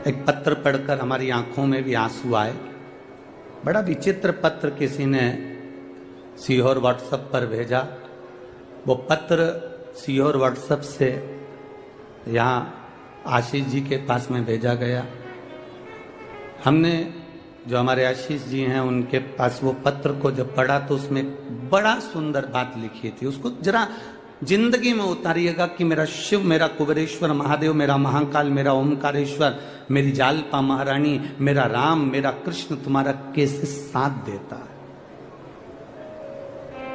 एक पत्र पढ़कर हमारी आंखों में भी आंसू आए। बड़ा विचित्र पत्र किसी ने सीहोर व्हाट्सएप पर भेजा। वो पत्र सीहोर व्हाट्सएप से यहाँ आशीष जी के पास में भेजा गया। हमने जो हमारे आशीष जी हैं उनके पास वो पत्र को जब पढ़ा तो उसमें बड़ा सुंदर बात लिखी थी। उसको जरा जिंदगी में उतारिएगा कि मेरा शिव, मेरा कुबेरेश्वर महादेव, मेरा महाकाल, मेरा ओमकारेश्वर, मेरी जालपा महारानी, मेरा राम, मेरा कृष्ण तुम्हारा कैसे साथ देता है।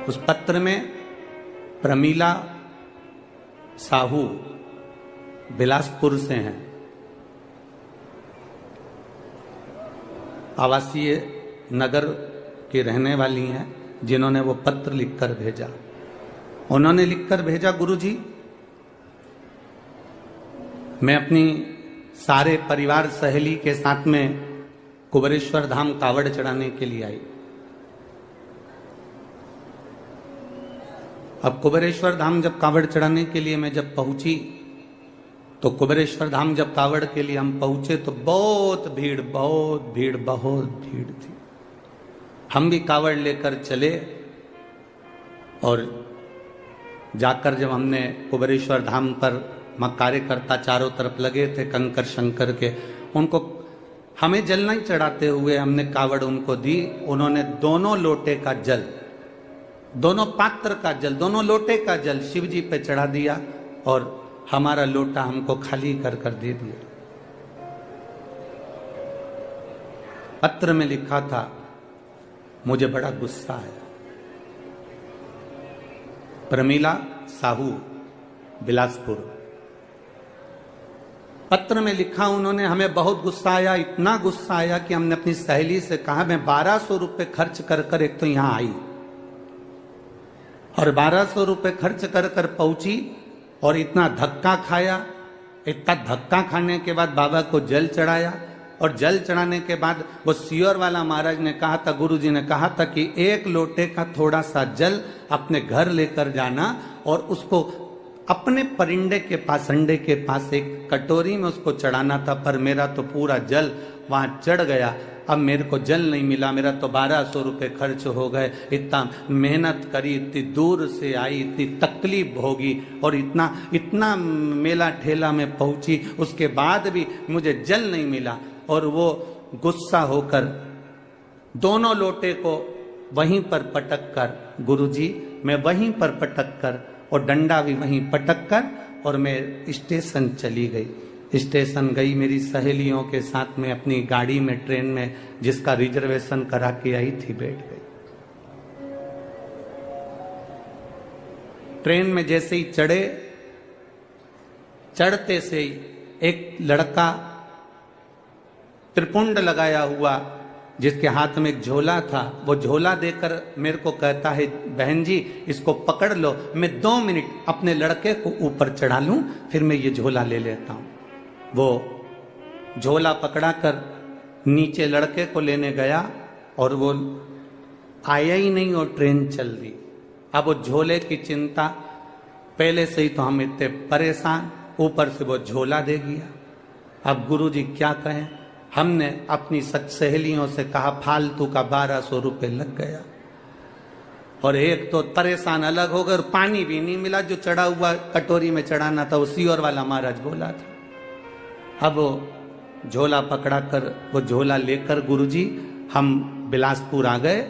उस पत्र में प्रमीला साहू बिलासपुर से हैं, आवासीय नगर की रहने वाली हैं, जिन्होंने वो पत्र लिखकर भेजा। उन्होंने लिखकर भेजा, गुरुजी मैं अपनी सारे परिवार सहेली के साथ में कुबेरेश्वर धाम कावड़ चढ़ाने के लिए आई। अब कुबेरेश्वर धाम जब कावड़ चढ़ाने के लिए मैं जब पहुंची तो कुबेरेश्वर धाम जब कावड़ के लिए हम पहुंचे तो बहुत भीड़ थी। हम भी कावड़ लेकर चले और जाकर जब हमने कुबेरेश्वर धाम पर कार्यकर्ता चारों तरफ लगे थे कंकर शंकर के, उनको हमें जल नहीं चढ़ाते हुए हमने कावड़ उनको दी। उन्होंने दोनों लोटे का जल, दोनों पात्र का जल, दोनों लोटे का जल शिव जी पे चढ़ा दिया और हमारा लोटा हमको खाली कर कर दे दिया। पत्र में लिखा था, मुझे बड़ा गुस्सा आया। प्रमीला साहू बिलासपुर, पत्र में लिखा उन्होंने, हमें बहुत गुस्सा आया, इतना गुस्सा आया कि हमने अपनी सहेली से कहा मैं 1200 रुपए खर्च कर कर एक तो यहां आई और 1200 रुपए खर्च कर कर पहुंची और इतना धक्का खाया। इतना धक्का खाने के बाद बाबा को जल चढ़ाया और जल चढ़ाने के बाद वो सीहोर वाला महाराज ने कहा था, गुरु जी ने कहा था कि एक लोटे का थोड़ा सा जल अपने घर लेकर जाना और उसको अपने परिंदे के पास, अंडे के पास एक कटोरी में उसको चढ़ाना था। पर मेरा तो पूरा जल वहां चढ़ गया, अब मेरे को जल नहीं मिला, मेरा तो 1200 रुपए खर्च हो गए। इतना मेहनत करी, इतनी दूर से आई, इतनी तकलीफ भोगी और इतना मेला ठेला में पहुंची, उसके बाद भी मुझे जल नहीं मिला। और वो गुस्सा होकर दोनों लोटे को वहीं पर पटक कर, गुरुजी मैं वहीं पर पटक कर और डंडा भी वहीं पटक कर और मैं स्टेशन चली गई। स्टेशन गई मेरी सहेलियों के साथ में अपनी गाड़ी में, ट्रेन में जिसका रिजर्वेशन करा के आई थी, बैठ गई। ट्रेन में जैसे ही चढ़े, चढ़ते से ही एक लड़का त्रिपुंड लगाया हुआ जिसके हाथ में एक झोला था, वो झोला देकर मेरे को कहता है, बहन जी इसको पकड़ लो, मैं 2 मिनट अपने लड़के को ऊपर चढ़ा लूं, फिर मैं ये झोला ले लेता हूं। वो झोला पकड़ा कर नीचे लड़के को लेने गया और वो आया ही नहीं और ट्रेन चल दी। अब वो झोले की चिंता, पहले से ही तो हम इतने परेशान, ऊपर से वो झोला दे गया। अब गुरुजी क्या कहें, हमने अपनी सहेलियों से कहा फालतू का 1200 रुपए लग गया और एक तो परेशान अलग हो गए, पानी भी नहीं मिला, जो चढ़ा हुआ कटोरी में चढ़ाना था वो सीहोर वाला महाराज बोला था। अब वो झोला पकड़ा कर, वो झोला लेकर गुरुजी हम बिलासपुर आ गए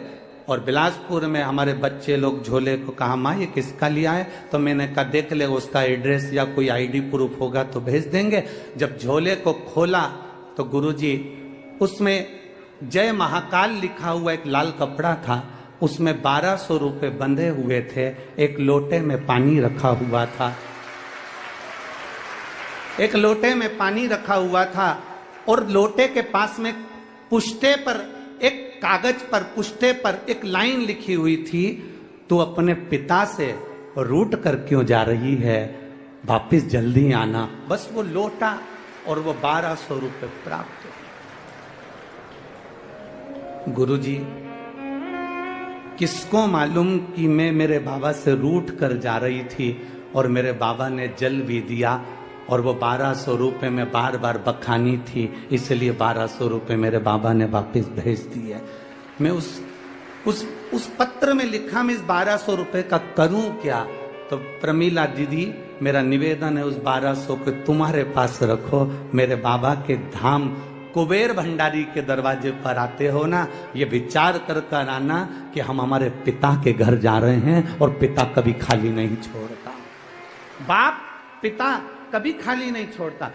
और बिलासपुर में हमारे बच्चे लोग झोले को कहा, माँ ये किसका लिया है? तो मैंने कहा देख ले, उसका एड्रेस या कोई आईडी प्रूफ होगा तो भेज देंगे। जब झोले को खोला तो गुरुजी उसमें जय महाकाल लिखा हुआ एक लाल कपड़ा था, उसमें 1200 रुपए बंधे हुए थे, एक लोटे में पानी रखा हुआ था, एक लोटे में पानी रखा हुआ था और लोटे के पास में पुष्टे पर, एक कागज पर, पुष्टे पर एक लाइन लिखी हुई थी, तू अपने पिता से रूठ कर क्यों जा रही है, वापिस जल्दी आना। बस वो लोटा और वो 1200 रुपए प्राप्त हो। गुरुजी किसको मालूम कि मैं मेरे बाबा से रूठ कर जा रही थी और मेरे बाबा ने जल भी दिया और वो 1200 रुपये में बार बार बखानी थी, इसलिए 1200 रुपये मेरे बाबा ने वापस भेज दिए। मैं उस पत्र में लिखा मैं इस 1200 रुपये का करूं क्या? तो प्रमीला दीदी, मेरा निवेदन है उस 1200 को तुम्हारे पास रखो। मेरे बाबा के धाम कुबेर भंडारी के दरवाजे पर आते हो ना, ये विचार कर आना कि हम हमारे पिता के घर जा रहे हैं और पिता कभी खाली नहीं छोड़ता। बाप पिता कभी खाली नहीं छोड़ता।